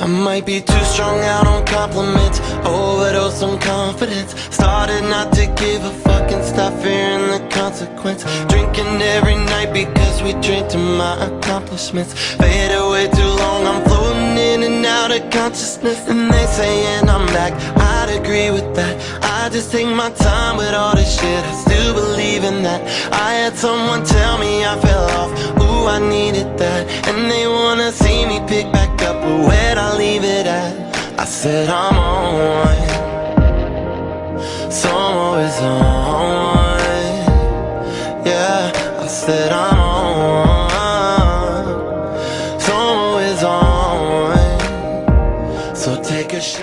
I might be too strung out on compliments, overdose on confidence. Started not to give a fuck and stop fearing the consequence. Drinking every night because we drink to my accomplishments. Fade away too long, I'm floating in and out of consciousness. And they saying I'm back, I'd agree with that. I just take my time with all this shit, I still believe in that. I had someone tell me I fell off, ooh, I needed that. And they wanna see me pick back up, but where'd I leave it at? I said I'm on, so I'm always on. Yeah, I said I'm on, so I'm always on. So take a shot.